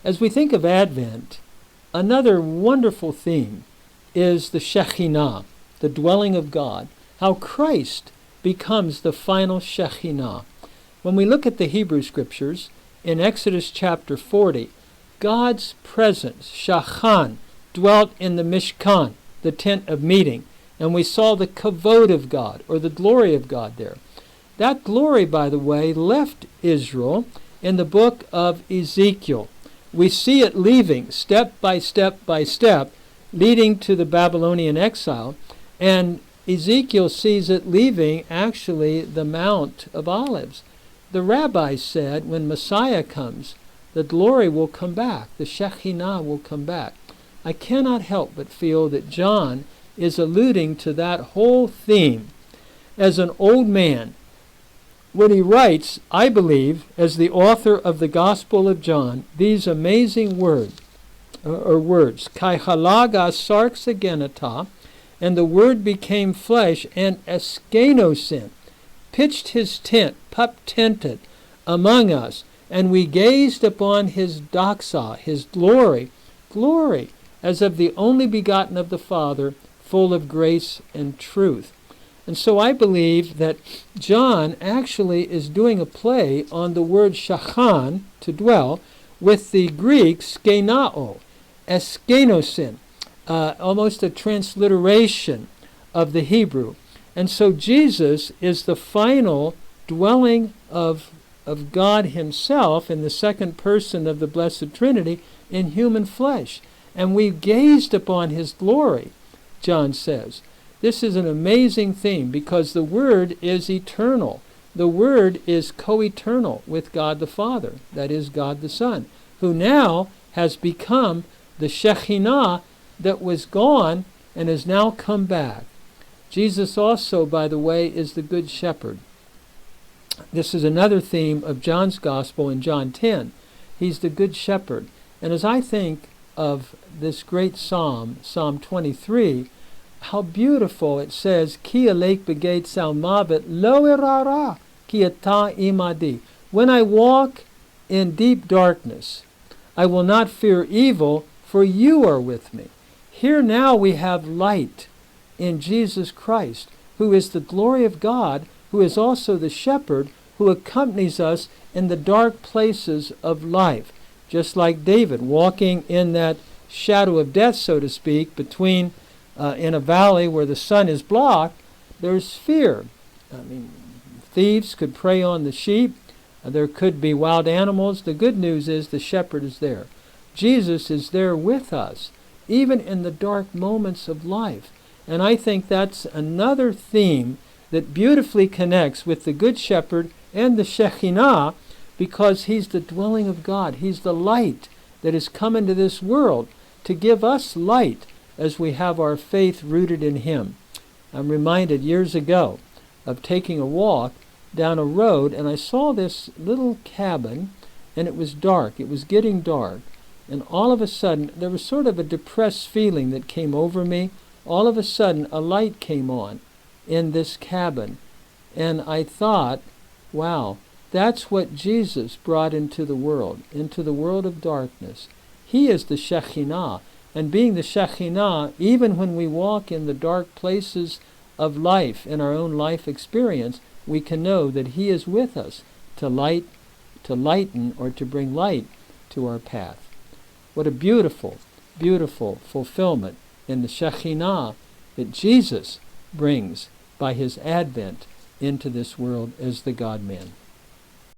As we think of Advent, another wonderful theme is the Shekhinah, the dwelling of God, how Christ becomes the final Shekhinah. When we look at the Hebrew Scriptures, in Exodus chapter 40, God's presence, Shachan, dwelt in the Mishkan, the tent of meeting, and we saw the kavod of God, or the glory of God there. That glory, by the way, left Israel in the book of Ezekiel. We see it leaving step by step by step, leading to the Babylonian exile, and Ezekiel sees it leaving actually the Mount of Olives. The rabbis said when Messiah comes, the glory will come back, the Shekhinah will come back. I cannot help but feel that John is alluding to that whole theme as an old man when he writes, I believe, as the author of the Gospel of John, these amazing words, Kai halaga sarx agenata, and the Word became flesh, and eskenosin, pitched his tent, pup-tented, among us, and we gazed upon his doxa, his glory, as of the only begotten of the Father, full of grace and truth. And so I believe that John actually is doing a play on the word shachan, to dwell, with the Greek skenao, eskenosin, almost a transliteration of the Hebrew. And so Jesus is the final dwelling of God himself in the second person of the Blessed Trinity in human flesh. And we gazed upon his glory, John says. This is an amazing theme because the Word is eternal. The Word is co-eternal with God the Father, that is God the Son, who now has become the Shekhinah that was gone and has now come back. Jesus also, by the way, is the Good Shepherd. This is another theme of John's Gospel in John 10. He's the Good Shepherd. And as I think of this great psalm, Psalm 23, how beautiful it says, Ki alek begate salmavet lo erara ki ata imadi. When I walk in deep darkness, I will not fear evil, for you are with me. Here now we have light in Jesus Christ, who is the glory of God, who is also the shepherd, who accompanies us in the dark places of life. Just like David, walking in that shadow of death, so to speak, between in a valley where the sun is blocked, there's fear. I mean, thieves could prey on the sheep. There could be wild animals. The good news is the shepherd is there. Jesus is there with us, even in the dark moments of life. And I think that's another theme that beautifully connects with the Good Shepherd and the Shekhinah, because he's the dwelling of God. He's the light that has come into this world to give us light as we have our faith rooted in him. I'm reminded years ago of taking a walk down a road, and I saw this little cabin, and it was dark. It was getting dark. And all of a sudden, there was sort of a depressed feeling that came over me. All of a sudden, a light came on in this cabin. And I thought, wow, that's what Jesus brought into the world of darkness. He is the Shekhinah. And being the Shekhinah, even when we walk in the dark places of life, in our own life experience, we can know that he is with us to lighten, or to bring light to our path. What a beautiful, beautiful fulfillment in the Shekhinah that Jesus brings by his advent into this world as the God-man.